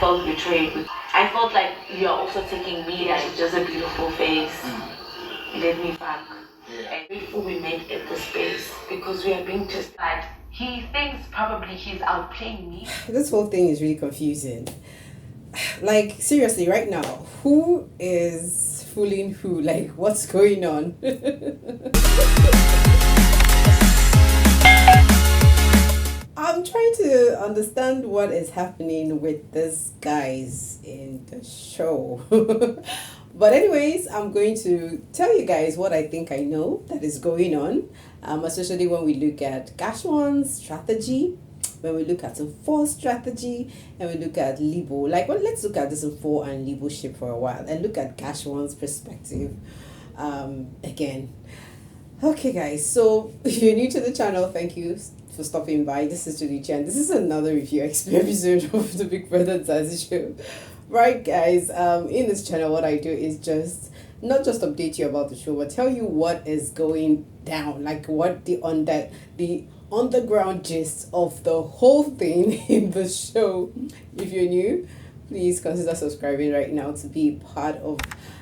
felt betrayed. I felt like you're also taking me as just a beautiful face. You let me back. I'm grateful we made it the space because we are being tested. He thinks probably he's outplaying me. This whole thing is really confusing. Like, seriously, right now, who is fooling who? Like, what's going on? I'm trying to understand what is happening with these guys in the show. But anyways, I'm going to tell you guys what I think I know that is going on, especially when we look at GASH1'S strategy, when we look at Mpho's strategy, and we look at Libo. Like, well, let's look at this Mpho and Libo ship for a while and look at GASH1'S perspective again. Okay, guys, so if you're new to the channel, thank you for stopping by. This is Julie and this is another review episode of the Bbmzansi show. Right, guys, in this channel, what I do is just not just update you about the show, but tell you what is going down, like what the underground gist of the whole thing in the show. If you're new, please consider subscribing right now to be part of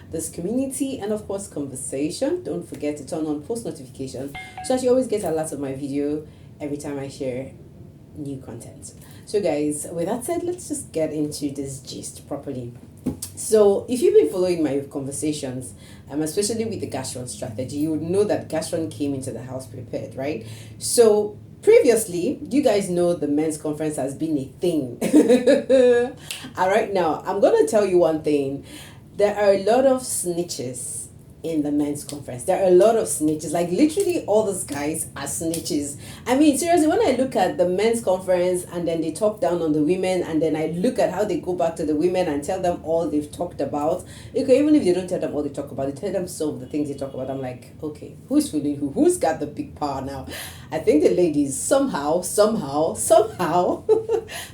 this community and of course conversation. Don't forget to turn on post notifications so that you always get alerts of my video every time I share new content. So guys, with that said, let's just get into this gist properly. So if you've been following my conversations, especially with the GASH1 strategy, you would know that GASH1 came into the house prepared, right? So previously, you guys know the men's conference has been a thing. All right, now I'm gonna tell you one thing. There are a lot of snitches in the men's conference. There are a lot of snitches. Like, literally all those guys are snitches. I mean, seriously, when I look at the men's conference and then they talk down on the women, and then I look at how they go back to the women and tell them all they've talked about. Okay, even if they don't tell them all they talk about, they tell them some of the things they talk about. I'm like, okay, who's fooling who? Who's got the big power now? I think the ladies somehow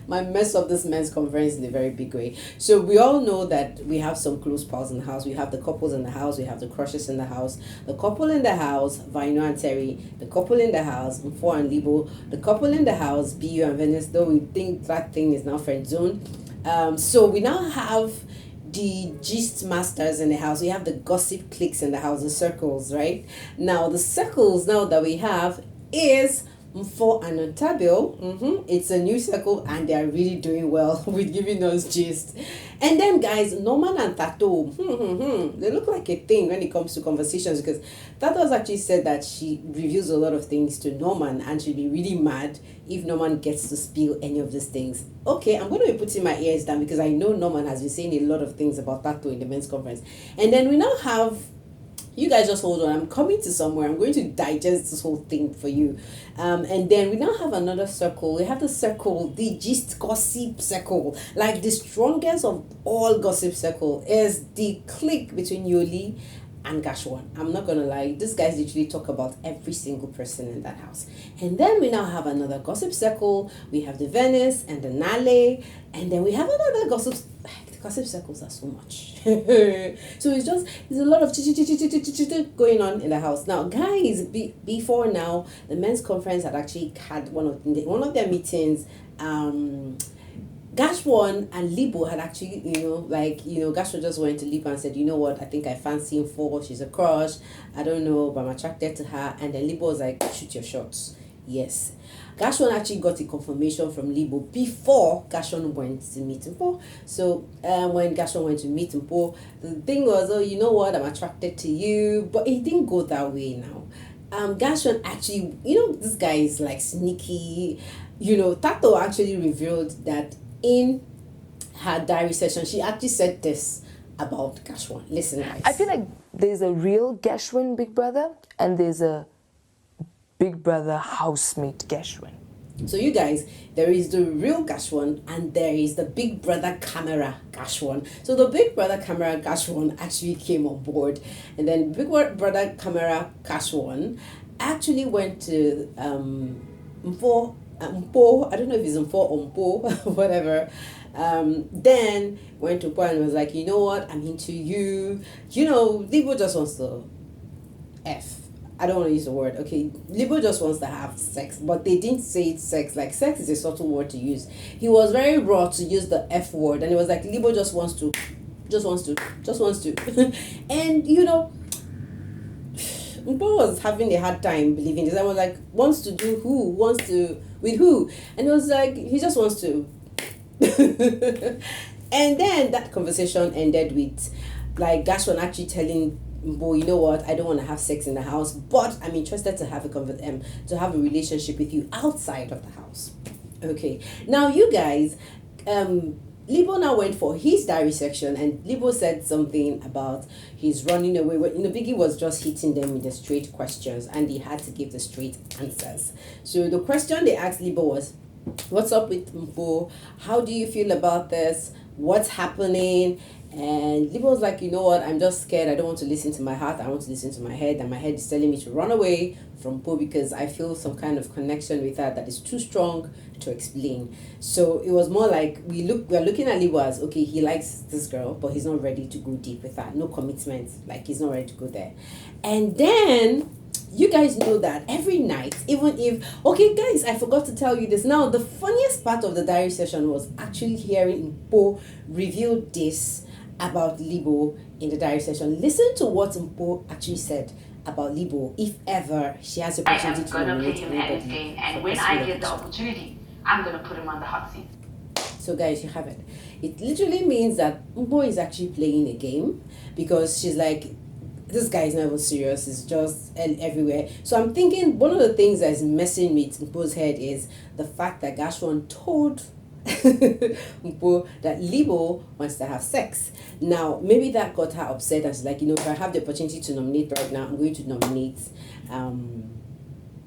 might mess up this men's conference in a very big way. So we all know that we have some close pals in the house. We have the couples in the house. We have the crushes in the house. The couple in the house, Vino and Terry. The couple in the house, Mpho and Libo. The couple in the house, BU and Venice, though we think that thing is now friend zone. So we now have the gist masters in the house. We have the gossip cliques in the house, the circles, right? Now the circles now that we have is Mpho and Ontabil. It's a new circle and they are really doing well with giving us gist. And then guys, Norman and Tato, they look like a thing when it comes to conversations, because Tato has actually said that she reveals a lot of things to Norman and she'll be really mad if Norman gets to spill any of these things. Okay, I'm going to be putting my ears down because I know Norman has been saying a lot of things about Tato in the men's conference. And then we now have, you guys just hold on, I'm coming to somewhere. I'm going to digest this whole thing for you. And then we now have another circle. We have the circle, the gist gossip circle. Like, the strongest of all gossip circle is the clique between Yoli and GASH1. I'm not gonna lie, these guys literally talk about every single person in that house. And then we now have another gossip circle. We have the Venice and the Nale, and then we have another gossip. The gossip circles are so much. So it's just, there's a lot of going on in the house. Now guys, before now, the men's conference had actually had one of their meetings. GASH1 and Libo had actually, GASH1 just went to Libo and said, you know what, I think I fancy Mpho, she's a crush, I don't know, but I'm attracted to her. And then Libo was like, shoot your shots. Yes. GASH1 actually got a confirmation from Libo before GASH1 went to meet Mpho. So when GASH1 went to meet Mpho, the thing was, oh, you know what, I'm attracted to you. But it didn't go that way now. GASH1 actually, this guy is like sneaky. Tato actually revealed that in her diary session, she actually said this about GASH1. Listen, guys. I feel like there's a real GASH1 Big Brother and there's a Big Brother housemate GASH1. So you guys, there is the real GASH1 and there is the Big Brother camera GASH1. So the Big Brother camera GASH1 actually came on board, and then Big Brother camera GASH1 actually went to Mpho, I don't know if it's Mpho or Mpho, whatever. Then went to Mpho and was like, you know what, I'm into you. Libo just wants to F. I don't want to use the word. Okay, Libo just wants to have sex, but they didn't say it's sex. Like sex is a subtle word to use. He was very raw to use the F word, and it was like Libo just wants to, and you know, Mpho was having a hard time believing this. I was like, wants to do who? Wants to with who? And it was like he just wants to. And then that conversation ended with like GASH1 actually telling Mpho, you know what, I don't want to have sex in the house, but I'm interested to have to have a relationship with you outside of the house. Okay, now you guys, Libo now went for his diary section, and Libo said something about he's running away. Biggie was just hitting them with the straight questions, and he had to give the straight answers. So the question they asked Libo was, what's up with Mpho? How do you feel about this? What's happening? And Libo was like, you know what, I'm just scared. I don't want to listen to my heart. I want to listen to my head. And my head is telling me to run away from Mpho because I feel some kind of connection with her that is too strong to explain. So it was more like we're looking at Libo as, okay, he likes this girl, but he's not ready to go deep with her. No commitment. Like he's not ready to go there. And then you guys know that every night, even if, okay guys, I forgot to tell you this. Now, the funniest part of the diary session was actually hearing Mpho reveal this about Libo in the diary session. Listen to what Mpho actually said about Libo if ever she has the opportunity to nominate anybody. And when I get the opportunity, I'm going to put him on the hot seat. So guys, you have it. It literally means that Mpho is actually playing a game because she's like, this guy is not even serious, it's just everywhere. So I'm thinking one of the things that is messing with Mpho's head is the fact that GASH1 told Mpho that Libo wants to have sex. Now, maybe that got her upset and she's like, you know, if I have the opportunity to nominate right now, I'm going to nominate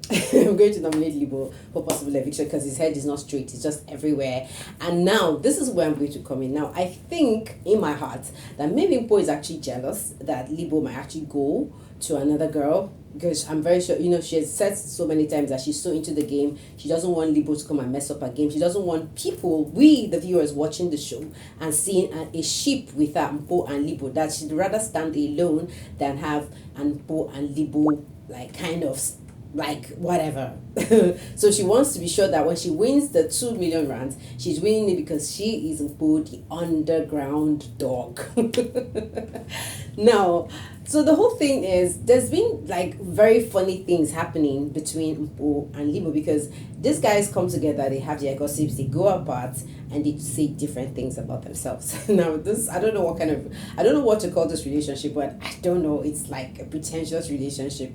I'm going to nominate Libo for possible eviction because his head is not straight, it's just everywhere. And now this is where I'm going to come in. Now I think in my heart that maybe Mpho is actually jealous that Libo might actually go to another girl, because I'm very sure, you know, she has said so many times that she's so into the game, she doesn't want Libo to come and mess up her game. She doesn't want people, we the viewers watching the show and seeing a ship with her, Mpho and Libo, that she'd rather stand alone than have Mpho and Libo like kind of like whatever. So she wants to be sure that when she wins the 2 million rands, she's winning it because she is Mpho, the underground dog. Now, so the whole thing is, there's been like very funny things happening between Mpho and Libo because these guys come together, they have their gossips, they go apart, and they say different things about themselves. Now this, I don't know what to call this relationship, but I don't know, it's like a pretentious relationship.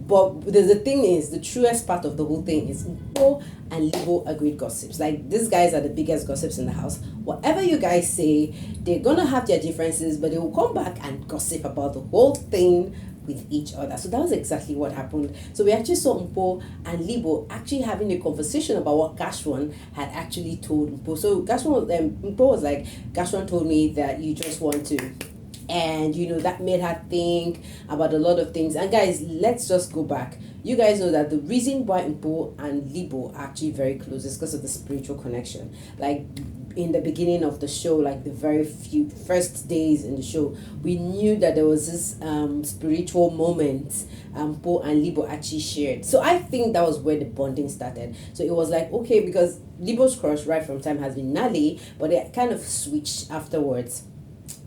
But the thing is, the truest part of the whole thing is Mpho and Libo are great gossips. Like, these guys are the biggest gossips in the house. Whatever you guys say, they're gonna have their differences, but they will come back and gossip about the whole thing with each other. So that was exactly what happened. So we actually saw Mpho and Libo actually having a conversation about what GASH1 had actually told Mpho. So Mpho was like, GASH1 told me that you just want to, and you know, that made her think about a lot of things. And guys, let's just go back. You guys know that the reason why Mpho and Libo are actually very close is because of the spiritual connection. Like in the beginning of the show, like the very few first days in the show, we knew that there was this spiritual moment Mpho and Libo actually shared. So I think that was where the bonding started. So it was like, okay, because Libo's crush right from time has been Nali, but they kind of switched afterwards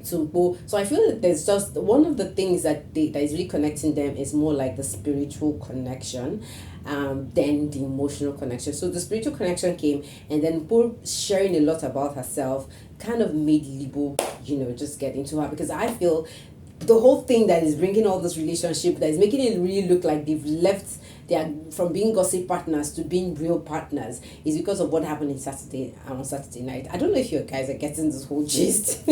to Mpho. So I feel that there's just one of the things that is really connecting them is more like the spiritual connection than the emotional connection. So the spiritual connection came, and then Mpho sharing a lot about herself kind of made Libo, you know, just get into her, because I feel the whole thing that is bringing all this relationship, that is making it really look like they've left, they are from being gossip partners to being real partners, is because of what happened on Saturday night. I don't know if you guys are getting this whole gist,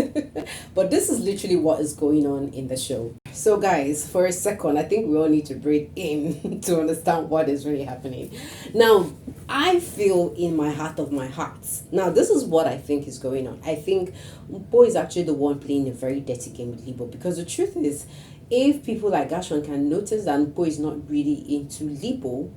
but this is literally what is going on in the show. So guys, for a second, I think we all need to breathe in to understand what is really happening. Now, I feel in my heart of my hearts. Now, this is what I think is going on. I think Mpho is actually the one playing a very dirty game with Libo, because the truth is, if people like GASH1 can notice that Mpho is not really into Libo,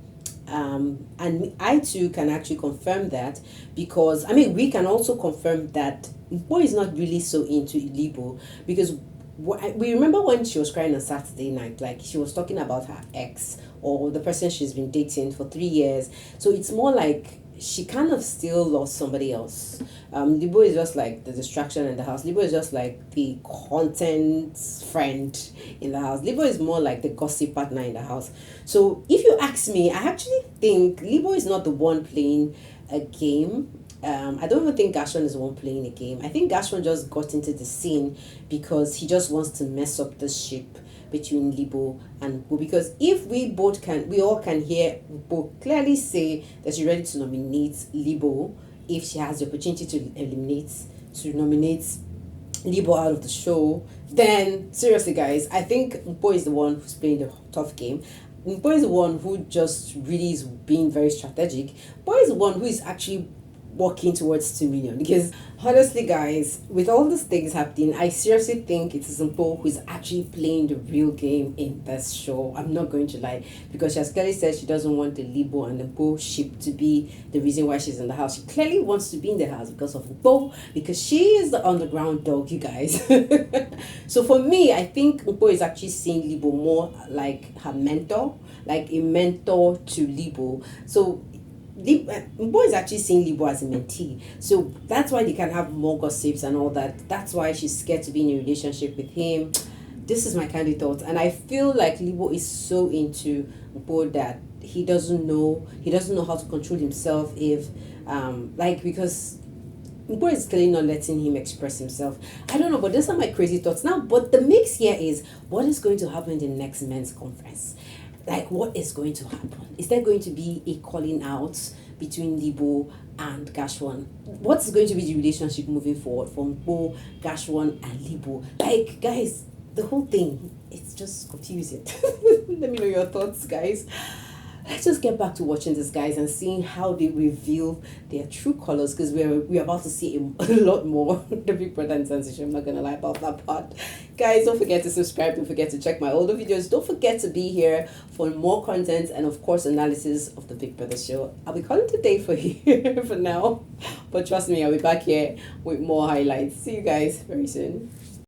and I too can actually confirm that, because I mean, we can also confirm that Mpho is not really so into Libo, because we remember when she was crying on Saturday night, like she was talking about her ex or the person she's been dating for 3 years. So it's more like she kind of still lost somebody else. Libo is just like the distraction in the house. Libo is just like the content friend in the house. Libo is more like the gossip partner in the house. So if you ask me, I actually think Libo is not the one playing a game. I don't even think GASH1 is the one playing a game. I think GASH1 just got into the scene because he just wants to mess up the ship between Libo and Mpho. Because if we all can hear Mpho clearly say that she's ready to nominate Libo if she has the opportunity to nominate Libo out of the show, then seriously guys, I think Mpho is the one who's playing the tough game. Mpho is the one who just really is being very strategic. Mpho is the one who is actually working towards 2 million, because honestly guys, with all these things happening, I seriously think it is Mpho who is actually playing the real game in this show. I'm not going to lie, because she has clearly said she doesn't want the Libo and the Mpho ship to be the reason why she's in the house. She clearly wants to be in the house because of Mpho, because she is the underground dog, you guys. So for me, I think Mpho is actually seeing Libo more like her mentor, like a mentor to Libo. So Mpho is actually seeing Libo as a mentee, so that's why they can have more gossips and all that. That's why she's scared to be in a relationship with him. This is my kind of thought, and I feel like Libo is so into Mpho that he doesn't know how to control himself if because Mpho is clearly not letting him express himself. I don't know, but those are my crazy thoughts now. But the mix here is what is going to happen in the next men's conference. Like, what is going to happen? Is there going to be a calling out between Libo and GASH1? What's going to be the relationship moving forward from Mpho, GASH1, and Libo? Like, guys, the whole thing, it's just confusing. Let me know your thoughts, guys. Let's just get back to watching this, guys, and seeing how they reveal their true colors, because we're about to see a lot more. The Big Brother and Censorship, I'm not gonna lie about that part. Guys, don't forget to subscribe, don't forget to check my older videos, don't forget to be here for more content and of course analysis of the Big Brother show. I'll be calling today for you for now, but trust me, I'll be back here with more highlights. See you guys very soon.